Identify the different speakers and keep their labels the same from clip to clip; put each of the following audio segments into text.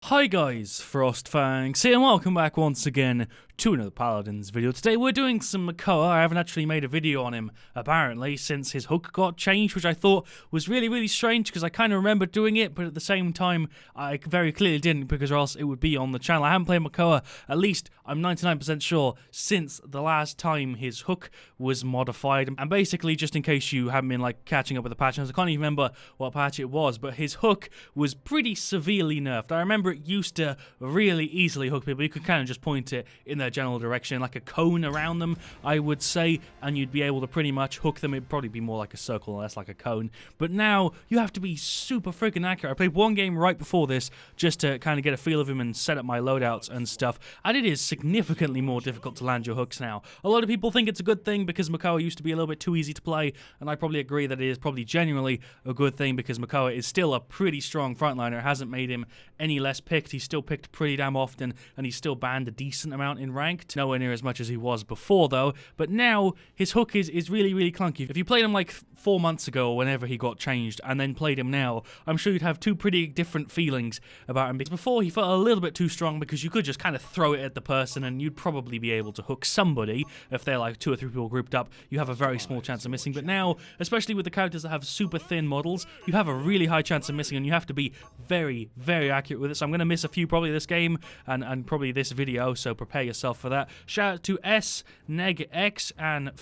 Speaker 1: Hi guys, FrostFangs here and welcome back once again to another Paladins video. Today we're doing some Makoa. I haven't actually made a video on him, apparently, since his hook got changed, which I thought was really strange because I kind of remember doing it, but at the same time, I very clearly didn't because or else it would be on the channel. I haven't played Makoa, at least I'm 99% sure, since the last time his hook was modified. And basically, just in case you haven't been like catching up with the patch, I can't even remember what patch it was, but his hook was pretty severely nerfed. I remember it used to really easily hook people. You could kind of just point it in their general direction, like a cone around them, I would say, and you'd be able to pretty much hook them. It'd probably be more like a circle and less like a cone. But now you have to be super freaking accurate. I played one game right before this just to kind of get a feel of him and set up my loadouts and stuff, and it is significantly more difficult to land your hooks now. A lot of people think it's a good thing because Makoa used to be a little bit too easy to play, and I probably agree that it is probably genuinely a good thing because Makoa is still a pretty strong frontliner. It hasn't made him any less picked. He's still picked pretty damn often, and he's still banned a decent amount in ranked. Nowhere near as much as he was before, though. But now, his hook is really clunky. If you played him like 4 months ago or whenever he got changed, and then played him now, I'm sure you'd have two pretty different feelings about him. Because before, he felt a little bit too strong because you could just kind of throw it at the person, and you'd probably be able to hook somebody. If they're like 2 or 3 people grouped up, you have a very small chance of missing. But now, especially with the characters that have super thin models, you have a really high chance of missing, and you have to be very accurate with it. So I'm going to miss a few probably this game and probably this video, so prepare yourself for that. Shout out to S, Neg X, and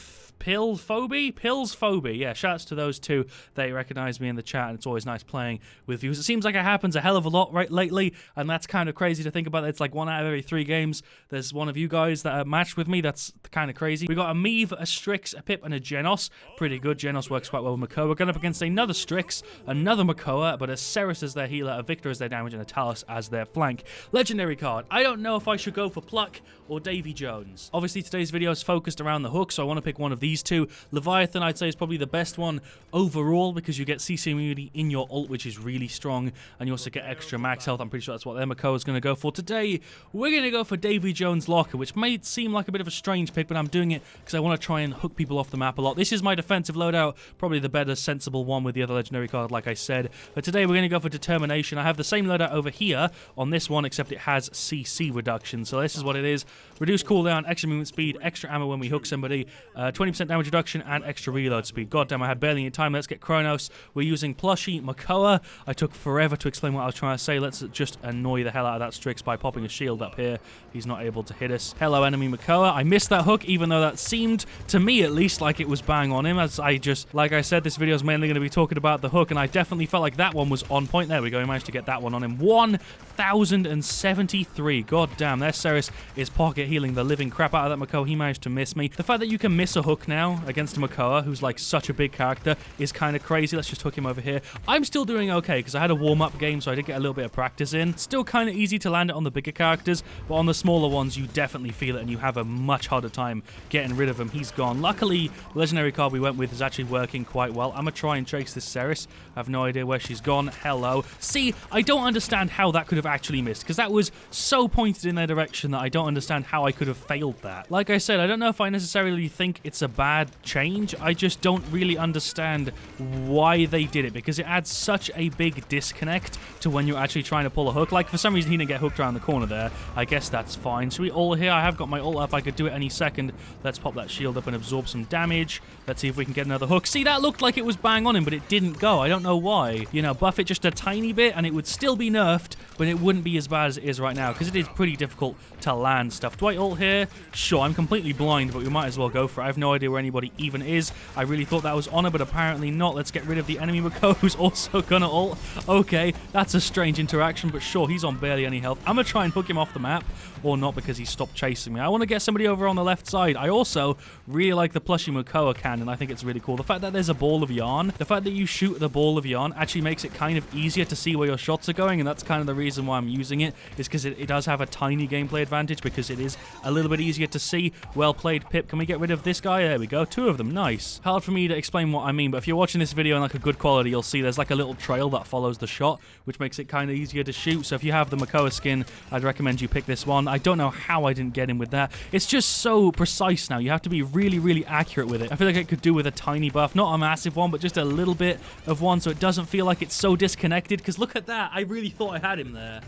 Speaker 1: Pillsphobie. Yeah, shouts to those two. They recognize me in the chat, and it's always nice playing with views. It seems like it happens a hell of a lot right lately, and that's kind of crazy to think about. It's like 1 out of every 3 games there's one of you guys that are matched with me. That's kind of crazy. We got a Meve, a Strix, a Pip, and a Genos. Pretty good. Genos works quite well with Makoa. We're going up against another Strix, another Makoa, but a Ceres as their healer, a Victor as their damage, and a Talus as their flank. Legendary card. I don't know if I should go for Pluck or Davy Jones. Obviously, today's video is focused around the hook, so I want to pick one of these two. Leviathan, I'd say, is probably the best one overall because you get CC immunity in your ult, which is really strong, and you also get extra max health. I'm pretty sure that's what their Makoa is going to go for. Today, we're going to go for Davy Jones Locker, which may seem like a bit of a strange pick, but I'm doing it because I want to try and hook people off the map a lot. This is my defensive loadout, probably the better, sensible one with the other legendary card, like I said. But today, we're going to go for Determination. I have the same loadout over here on this one, except it has CC reduction. So this is what it is. Reduce cooldown, extra movement speed, extra ammo when we hook somebody, 20% damage reduction, and extra reload speed. God damn, I had barely any time. Let's get Kronos. We're using Plushie Makoa. I took forever to explain what I was trying to say. Let's just annoy the hell out of that Strix by popping a shield up here. He's not able to hit us. Hello, enemy Makoa. I missed that hook, even though that seemed, to me at least, like it was bang on him. As like I said, this video is mainly going to be talking about the hook, and I definitely felt like that one was on point. There we go. He managed to get that one on him. 1,073. God damn, their Ceres is pocket healing the living crap out of that Makoa. He managed to miss me. The fact that you can miss a hook now against a Makoa, who's like such a big character, is kind of crazy. Let's just hook him over here. I'm still doing okay because I had a warm-up game, so I did get a little bit of practice in. Still kind of easy to land it on the bigger characters, but on the smaller ones, you definitely feel it, and you have a much harder time getting rid of him. He's gone. Luckily, the legendary card we went with is actually working quite well. I'm going to try and trace this Ceres. I have no idea where she's gone. Hello. See, I don't understand how that could have actually missed, because that was so pointed in their direction that I don't understand how I could have failed that. Like I said, I don't know if I necessarily think it's a bad change. I just don't really understand why they did it, because it adds such a big disconnect to when you're actually trying to pull a hook. Like, for some reason, he didn't get hooked around the corner there. I guess that's fine. Should we ult here? I have got my ult up. I could do it any second. Let's pop that shield up and absorb some damage. Let's see if we can get another hook. See, that looked like it was bang on him, but it didn't go. I don't know why. You know, buff it just a tiny bit, and it would still be nerfed, but it wouldn't be as bad as it is right now, because it is pretty difficult to land stuff. Do I ult here? Sure, I'm completely blind, but we might as well go for it. I have no idea where anybody even is. I really thought that was on her, but apparently not. Let's get rid of the enemy Makoa, who's also gonna ult. Okay, that's a strange interaction, but sure, he's on barely any health. I'm gonna try and hook him off the map, or not, because he stopped chasing me. I want to get somebody over on the left side. I also really like the Plushie Makoa cannon. I think it's really cool. The fact that there's a ball of yarn, the fact that you shoot the ball of yarn actually makes it kind of easier to see where your shots are going, and that's kind of the reason why I'm using it, is because it does have a tiny gameplay advantage, because it is a little bit easier to see. Well played, Pip. Can we get rid of this guy? There we go. 2 of them. Nice. Hard for me to explain what I mean, but if you're watching this video in like a good quality, you'll see there's like a little trail that follows the shot, which makes it kind of easier to shoot. So if you have the Makoa skin, I'd recommend you pick this one. I don't know how I didn't get him with that. It's just so precise now. You have to be really accurate with it. I feel like it could do with a tiny buff. Not a massive one, but just a little bit of one, so it doesn't feel like it's so disconnected, because look at that. I really thought I had him there.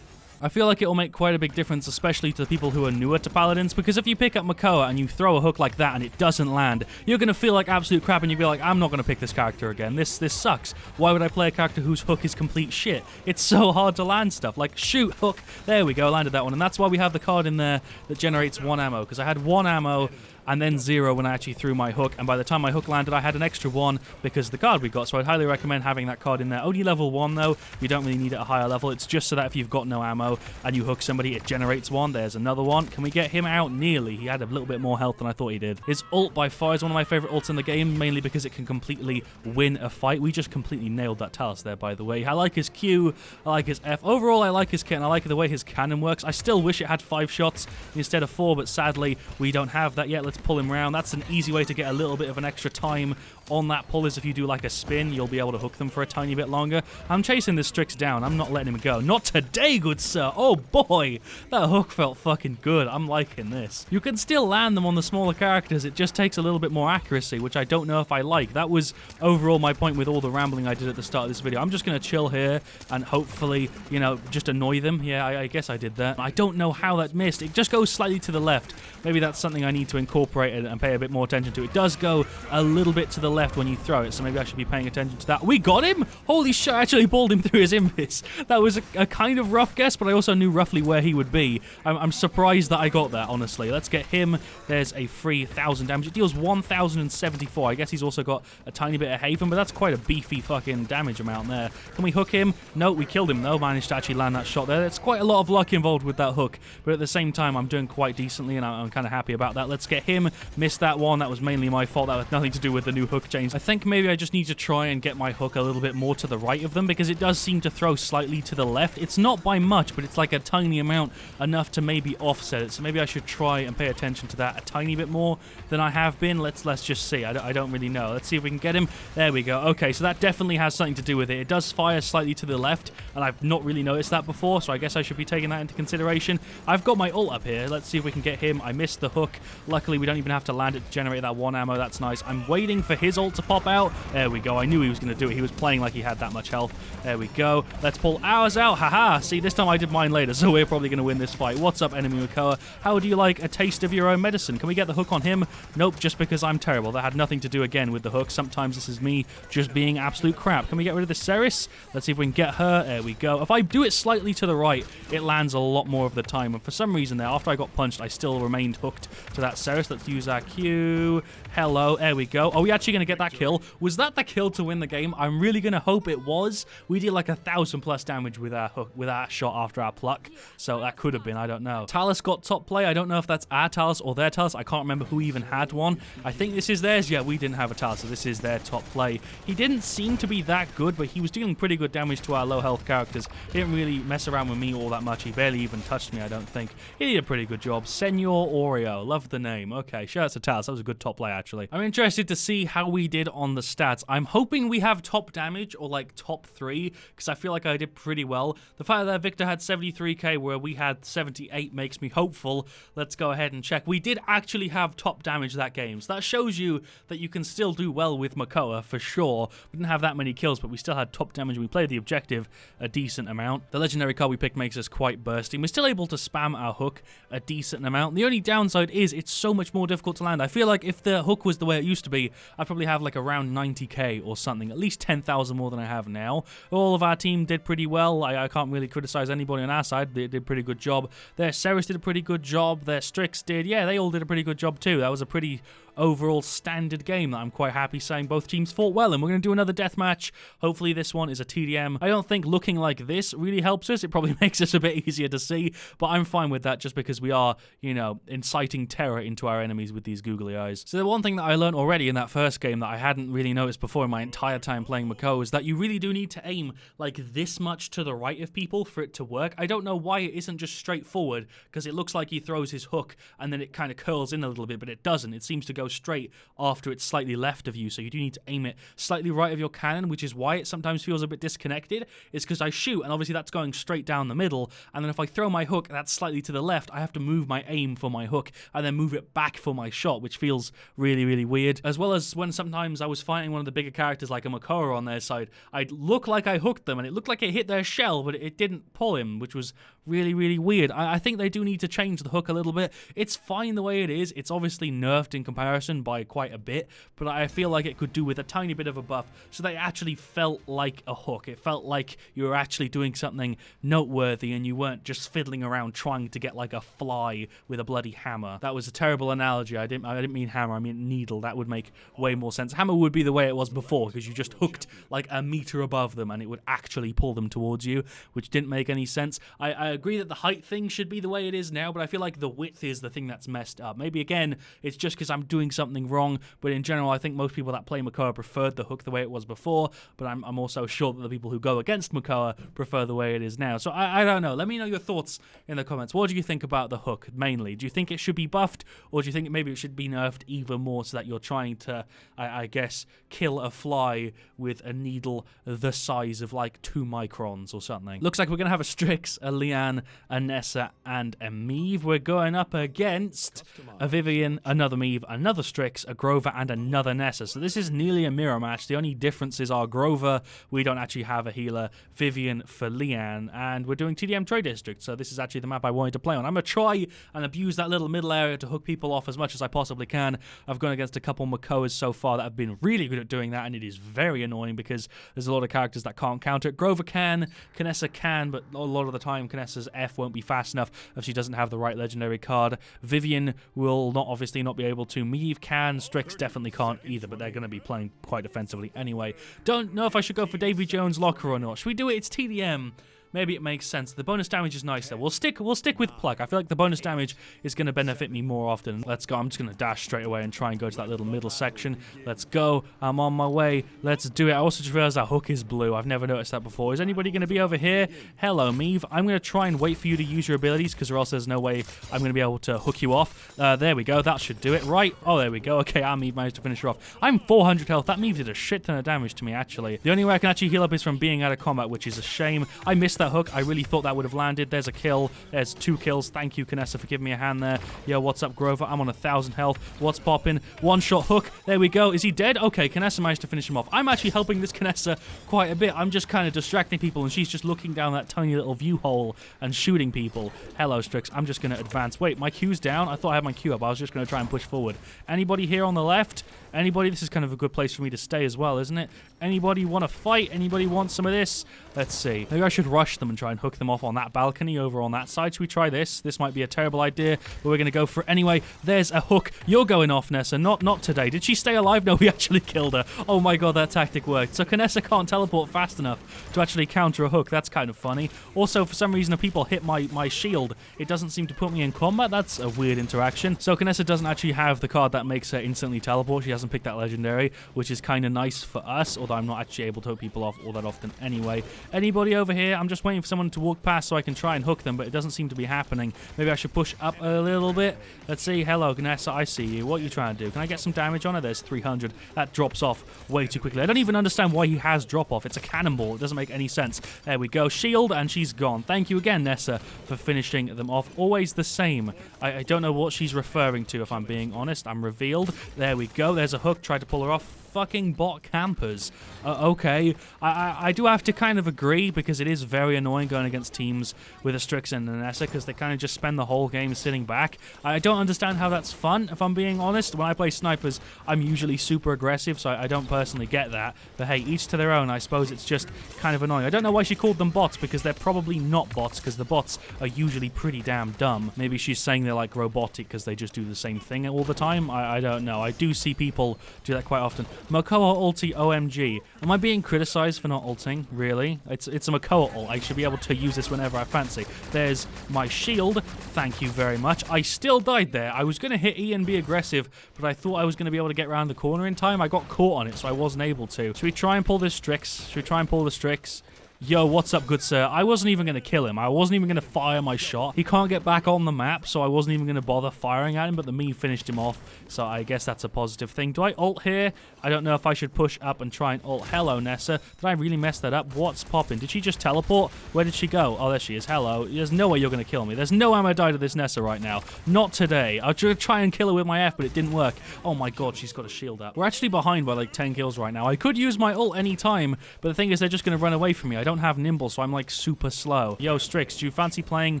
Speaker 1: I feel like it'll make quite a big difference, especially to the people who are newer to Paladins, because if you pick up Makoa and you throw a hook like that and it doesn't land, you're going to feel like absolute crap and you'll be like, I'm not going to pick this character again. This sucks. Why would I play a character whose hook is complete shit? It's so hard to land stuff. Like, shoot, hook. There we go, landed that one. And that's why we have the card in there that generates 1 ammo, because I had 1 ammo and then 0 when I actually threw my hook, and by the time my hook landed I had an extra 1 because of the card we got, so I'd highly recommend having that card in there. Only level 1 though, you don't really need it at a higher level, it's just so that if you've got no ammo and you hook somebody, it generates 1. There's another one. Can we get him out? Nearly. He had a little bit more health than I thought he did. His ult by far is one of my favourite ults in the game, mainly because it can completely win a fight. We just completely nailed that Talus there, by the way. I like his Q, I like his F. Overall, I like his kit, and I like the way his cannon works. I still wish it had 5 shots instead of 4, but sadly, we don't have that yet. Let's pull him around. That's an easy way to get a little bit of an extra time on that pull, is if you do like a spin, you'll be able to hook them for a tiny bit longer. I'm chasing this Strix down. I'm not letting him go. Not today, good sir. Oh boy, that hook felt fucking good. I'm liking this. You can still land them on the smaller characters. It just takes a little bit more accuracy, which I don't know if I like. That was overall my point with all the rambling I did at the start of this video. I'm just going to chill here and hopefully, you know, just annoy them. Yeah, I guess I did that. I don't know how that missed. It just goes slightly to the left. Maybe that's something I need to incorporate and pay a bit more attention to. It does go a little bit to the left when you throw it, so maybe I should be paying attention to that. We got him! Holy shit, I actually balled him through his invis. That was a kind of rough guess, but I also knew roughly where he would be. I'm surprised that I got that, honestly. Let's get him. There's a free 1,000 damage. It deals 1,074. I guess he's also got a tiny bit of haven, but that's quite a beefy fucking damage amount there. Can we hook him? No, we killed him though. Managed to actually land that shot there. There's quite a lot of luck involved with that hook, but at the same time, I'm doing quite decently, and I'm kind of happy about that. Let's get him. Missed that one. That was mainly my fault. That had nothing to do with the new hook change. I think maybe I just need to try and get my hook a little bit more to the right of them, because it does seem to throw slightly to the left. It's not by much, but it's like a tiny amount, enough to maybe offset it. So maybe I should try and pay attention to that a tiny bit more than I have been. Let's just see. I don't really know. Let's see if we can get him. There we go. Okay, so that definitely has something to do with it. It does fire slightly to the left, and I've not really noticed that before, so I guess I should be taking that into consideration. I've got my ult up here. Let's see if we can get him. I missed the hook. Luckily, we don't even have to land it to generate that 1 ammo. That's nice. I'm waiting for his ult to pop out. There we go. I knew he was going to do it. He was playing like he had that much health. There we go. Let's pull ours out. Haha. See, this time I did mine later, so we're probably going to win this fight. What's up, enemy Makoa? How do you like a taste of your own medicine? Can we get the hook on him? Nope, just because I'm terrible. That had nothing to do, again, with the hook. Sometimes this is me just being absolute crap. Can we get rid of the Ceres? Let's see if we can get her. There we go. If I do it slightly to the right, it lands a lot more of the time. And for some reason there, after I got punched, I still remained hooked to that Ceres. Let's use our Q. Hello. There we go. Are we actually going to get that kill? Was that the kill to win the game? I'm really going to hope it was. We did like 1,000+ damage with our hook, with our shot after our pluck. So that could have been. I don't know. Talus got top play. I don't know if that's our Talus or their Talus. I can't remember who even had one. I think this is theirs. Yeah, we didn't have a Talus, so this is their top play. He didn't seem to be that good, but he was dealing pretty good damage to our low health characters. He didn't really mess around with me all that much. He barely even touched me, I don't think. He did a pretty good job. Senor Oreo. Love the name. Okay, shout out to Talus. That was a good top play, actually. I'm interested to see how we did on the stats. I'm hoping we have top damage or like top 3, because I feel like I did pretty well. The fact that Victor had 73k where we had 78 makes me hopeful. Let's go ahead and check. We did actually have top damage that game, so that shows you that you can still do well with Makoa for sure. We didn't have that many kills, but we still had top damage. We played the objective a decent amount. The legendary card we picked makes us quite bursty. We're still able to spam our hook a decent amount. The only downside is it's so much more difficult to land. I feel like if the hook was the way it used to be, I'd probably have like around 90k or something, at least 10,000 more than I have now. All of our team did pretty well. I can't really criticize anybody on our side. They did a pretty good job. Their Ceres did a pretty good job. Their Strix did. Yeah, they all did a pretty good job too. That was a pretty overall standard game that I'm quite happy saying both teams fought well, and we're going to do another deathmatch. Hopefully this one is a TDM. I don't think looking like this really helps us. It probably makes us a bit easier to see, but I'm fine with that just because we are, you know, inciting terror into our enemies with these googly eyes. So the one thing that I learned already in that first game that I hadn't really noticed before in my entire time playing Makoa is that you really do need to aim like this much to the right of people for it to work. I don't know why it isn't just straightforward, because it looks like he throws his hook and then it kind of curls in a little bit, but it doesn't. It seems to go go straight after it's slightly left of you, so you do need to aim it slightly right of your cannon, which is why it sometimes feels a bit disconnected. It's because I shoot, and obviously that's going straight down the middle, and then if I throw my hook that's slightly to the left, I have to move my aim for my hook, and then move it back for my shot, which feels really, really weird. As well as when sometimes I was fighting one of the bigger characters like a Makoa on their side, I'd look like I hooked them, and it looked like it hit their shell, but it didn't pull him, which was really, really weird. I think they do need to change the hook a little bit. It's fine the way it is. It's obviously nerfed in comparison by quite a bit, but I feel like it could do with a tiny bit of a buff so that it actually felt like a hook. It felt like you were actually doing something noteworthy and you weren't just fiddling around trying to get like a fly with a bloody hammer. That was a terrible analogy. I didn't mean hammer, I mean needle. That would make way more sense. Hammer would be the way it was before, because you just hooked like a meter above them and it would actually pull them towards you, which didn't make any sense. I agree that the height thing should be the way it is now, but I feel like the width is the thing that's messed up. Maybe again, it's just because I'm doing something wrong, but in general, I think most people that play Makoa preferred the hook the way it was before, but I'm also sure that the people who go against Makoa prefer the way it is now. So I don't know. Let me know your thoughts in the comments. What do you think about the hook, mainly? Do you think it should be buffed, or do you think maybe it should be nerfed even more so that you're trying to, I guess, kill a fly with a needle the size of like 2 microns or something? Looks like we're going to have a Strix, a Leanne, a Nessa, and a Meve. We're going up against a Vivian, another Meve, another Strix, a Grover, and another Nessa. So this is nearly a mirror match. The only differences are Grover, we don't actually have a healer, Vivian for Leanne, and we're doing TDM Trade District, so this is actually the map I wanted to play on. I'm going to try and abuse that little middle area to hook people off as much as I possibly can. I've gone against a couple Makoas so far that have been really good at doing that, and it is very annoying because there's a lot of characters that can't counter it. Grover can, Kanessa can, but a lot of the time Kanessa's F won't be fast enough if she doesn't have the right legendary card. Vivian will obviously not be able to. Meve can, Strix definitely can't either, but they're going to be playing quite defensively anyway. Don't know if I should go for Davy Jones' locker or not. Should we do it? It's TDM. Maybe it makes sense. The bonus damage is nice though. We'll stick with Pluck. I feel like the bonus damage is going to benefit me more often. Let's go. I'm just going to dash straight away and try and go to that little middle section. Let's go. I'm on my way. Let's do it. I also just realized that hook is blue. I've never noticed that before. Is anybody going to be over here? Hello, Meve. I'm going to try and wait for you to use your abilities because or else there's no way I'm going to be able to hook you off. There we go. That should do it. Right. Oh, there we go. Okay, our Meve managed to finish her off. I'm 400 health. That Meve did a shit ton of damage to me, actually. The only way I can actually heal up is from being out of combat, which is a shame. I missed that hook. I really thought that would have landed. There's a kill. There's 2 kills. Thank you, Kanessa, for giving me a hand there. Yo, what's up, Grover? I'm on 1,000 health. What's popping? One-shot hook. There we go. Is he dead? Okay, Kanessa managed to finish him off. I'm actually helping this Kanessa quite a bit. I'm just kind of distracting people, and she's just looking down that tiny little view hole and shooting people. Hello, Strix. I'm just going to advance. Wait, my Q's down? I thought I had my Q up. I was just going to try and push forward. Anybody here on the left? Anybody? This is kind of a good place for me to stay as well, isn't it? Anybody want to fight? Anybody want some of this? Let's see. Maybe I should rush them and try and hook them off on that balcony over on that side. Should we try this? This might be a terrible idea, but we're going to go for it anyway. There's a hook. You're going off, Nessa. Not today. Did she stay alive? No, we actually killed her. Oh my god, that tactic worked. So Kanessa can't teleport fast enough to actually counter a hook. That's kind of funny. Also, for some reason, if people hit my shield, it doesn't seem to put me in combat. That's a weird interaction. So Kanessa doesn't actually have the card that makes her instantly teleport. She hasn't picked that legendary, which is kind of nice for us, although I'm not actually able to hook people off all that often anyway. Anybody over here? I'm just waiting for someone to walk past so I can try and hook them, but it doesn't seem to be happening. Maybe I should push up a little bit. Let's see. Hello, Kanessa. I see you. What are you trying to do? Can I get some damage on her? There's 300. That drops off way too quickly. I don't even understand why he has drop off. It's a cannonball. It doesn't make any sense. There we go. Shield, and she's gone. Thank you again, Nessa, for finishing them off. Always the same. I don't know what she's referring to, if I'm being honest. I'm revealed. There we go. There's a hook. Tried to pull her off. Fucking bot campers. Okay. I do have to kind of agree, because it is very annoying going against teams with a Strix and an Nessa, because they kind of just spend the whole game sitting back. I don't understand how that's fun, if I'm being honest. When I play snipers, I'm usually super aggressive, so I don't personally get that. But hey, each to their own. I suppose it's just kind of annoying. I don't know why she called them bots, because they're probably not bots, because the bots are usually pretty damn dumb. Maybe she's saying they're like robotic because they just do the same thing all the time. I don't know. I do see people do that quite often. Makoa ulti OMG. Am I being criticized for not ulting? Really? It's a Makoa ult. I should be able to use this whenever I fancy. There's my shield. Thank you very much. I still died there. I was going to hit E and be aggressive, but I thought I was going to be able to get around the corner in time. I got caught on it, so I wasn't able to. Should we try and pull this Strix? Should we try and pull the Strix? Yo, what's up, good sir? I wasn't even going to kill him. I wasn't even going to fire my shot. He can't get back on the map, so I wasn't even going to bother firing at him, but the me finished him off, so I guess that's a positive thing. Do I ult here? I don't know if I should push up and try and ult. Hello, Nessa. Did I really mess that up? What's popping? Did she just teleport? Where did she go? Oh, there she is. Hello. There's no way you're going to kill me. There's no ammo die to this Nessa right now. Not today. I'll try and kill her with my F, but it didn't work. Oh my god, she's got a shield up. We're actually behind by like 10 kills right now. I could use my ult anytime, but the thing is they're just going to run away from me. I don't have nimble, so I'm like super slow. Yo, Strix, do you fancy playing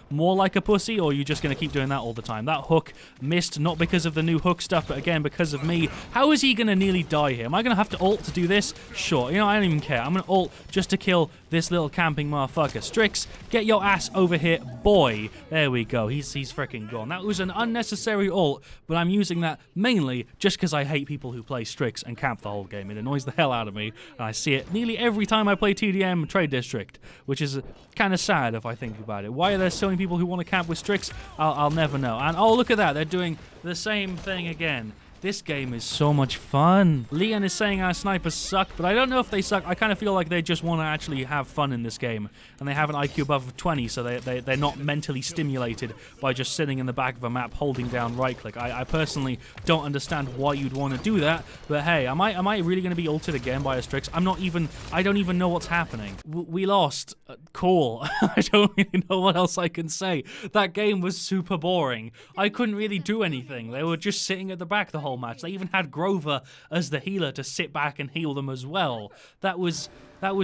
Speaker 1: more like a pussy, or are you just going to keep doing that all the time? That hook missed, not because of the new hook stuff, but again, because of me. How is he going to nearly die here? Am I going to have to ult to do this? Sure. You know, I don't even care. I'm going to ult just to kill this little camping motherfucker. Strix, get your ass over here, boy. There we go. He's freaking gone. That was an unnecessary ult, but I'm using that mainly just because I hate people who play Strix and camp the whole game. It annoys the hell out of me, and I see it nearly every time I play TDM Trade District, which is kind of sad if I think about it. Why are there so many people who want to camp with Strix? I'll never know. And oh, look at that. They're doing the same thing again. This game is so much fun. Leon is saying our snipers suck, but I don't know if they suck. I kind of feel like they just want to actually have fun in this game, and they have an IQ above 20, so they're not mentally stimulated by just sitting in the back of a map holding down right-click. I personally don't understand why you'd want to do that, but hey, am I really going to be ulted again by a Strix? I don't even know what's happening. We lost. Cool. I don't really know what else I can say. That game was super boring. I couldn't really do anything. They were just sitting at the back the whole match. They even had Grover as the healer to sit back and heal them as well. That was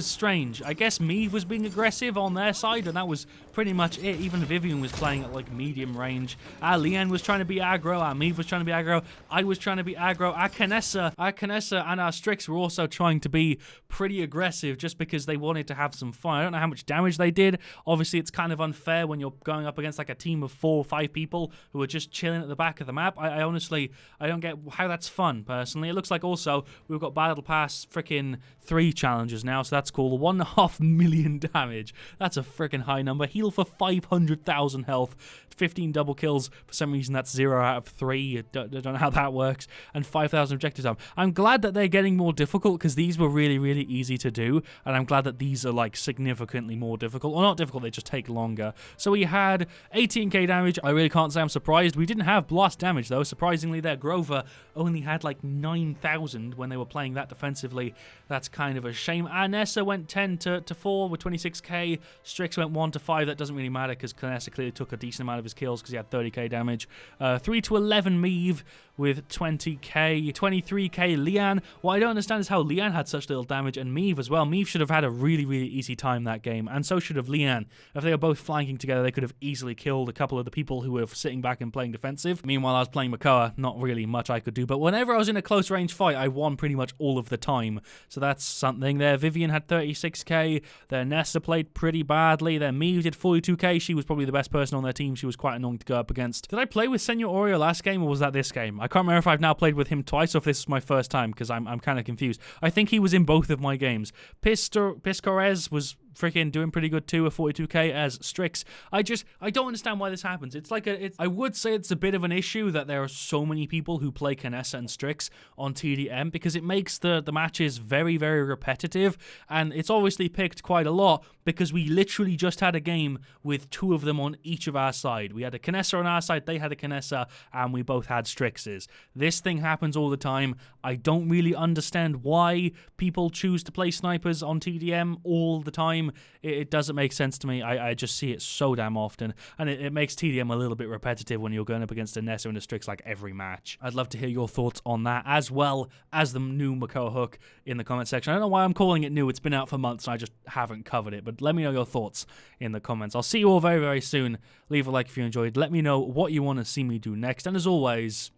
Speaker 1: strange. I guess Meave was being aggressive on their side, and that was pretty much it. Even Vivian was playing at like medium range. Leanne was trying to be aggro. Meave was trying to be aggro. I was trying to be aggro. Kanessa and our Strix were also trying to be pretty aggressive just because they wanted to have some fun. I don't know how much damage they did. Obviously, it's kind of unfair when you're going up against like a team of 4 or 5 people who are just chilling at the back of the map. I honestly don't get how that's fun, personally. It looks like also we've got Battle Pass freaking 3 challenges now, so that's cool. 1.5 million damage. That's a freaking high number. Heal for 500,000 health. 15 double kills. For some reason, that's 0 out of 3. I don't know how that works. And 5,000 objective time. I'm glad that they're getting more difficult because these were really, really easy to do. And I'm glad that these are like significantly more difficult. Or not difficult, they just take longer. So we had 18k damage. I really can't say I'm surprised. We didn't have blast damage though. Surprisingly, their Grover only had like 9,000 when they were playing that defensively. That's kind of a shame. Nessa went 10 to 4 with 26k. Strix went 1 to 5. That doesn't really matter because Nessa clearly took a decent amount of his kills because he had 30k damage. 3 to 11 Meave with 20k. 23k Leanne. What I don't understand is how Leanne had such little damage, and Meave as well. Meave should have had a really, really easy time that game, and so should have Leanne. If they were both flanking together, they could have easily killed a couple of the people who were sitting back and playing defensive. Meanwhile, I was playing Makoa. Not really much I could do, but whenever I was in a close range fight, I won pretty much all of the time. So that's something there. Vivian had 36k. Their Nessa played pretty badly. Their Meave did 42k. She was probably the best person on their team. She was quite annoying to go up against. Did I play with Senor Oreo last game, or was that this game? I can't remember if I've now played with him twice or if this is my first time, because I'm kind of confused. I think he was in both of my games. Piscorez was freaking doing pretty good too with 42k as Strix. I don't understand why this happens. It's like I would say it's a bit of an issue that there are so many people who play Kanessa and Strix on TDM, because it makes the matches very, very repetitive, and it's obviously picked quite a lot because we literally just had a game with 2 of them on each of our side. We had a Kanessa on our side, they had a Kanessa, and we both had Strixes. This thing happens all the time. I don't really understand why people choose to play snipers on TDM all the time. It doesn't make sense to me. I just see it so damn often, and it makes TDM a little bit repetitive when you're going up against a Nessa and a Strix like every match. I'd love to hear your thoughts on that, as well as the new Makoa hook in the comment section. I don't know why I'm calling it new. It's been out for months and I just haven't covered it, but let me know your thoughts in the comments. I'll see you all very, very soon. Leave a like if you enjoyed. Let me know what you want to see me do next, and as always,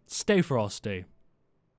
Speaker 1: stay frosty.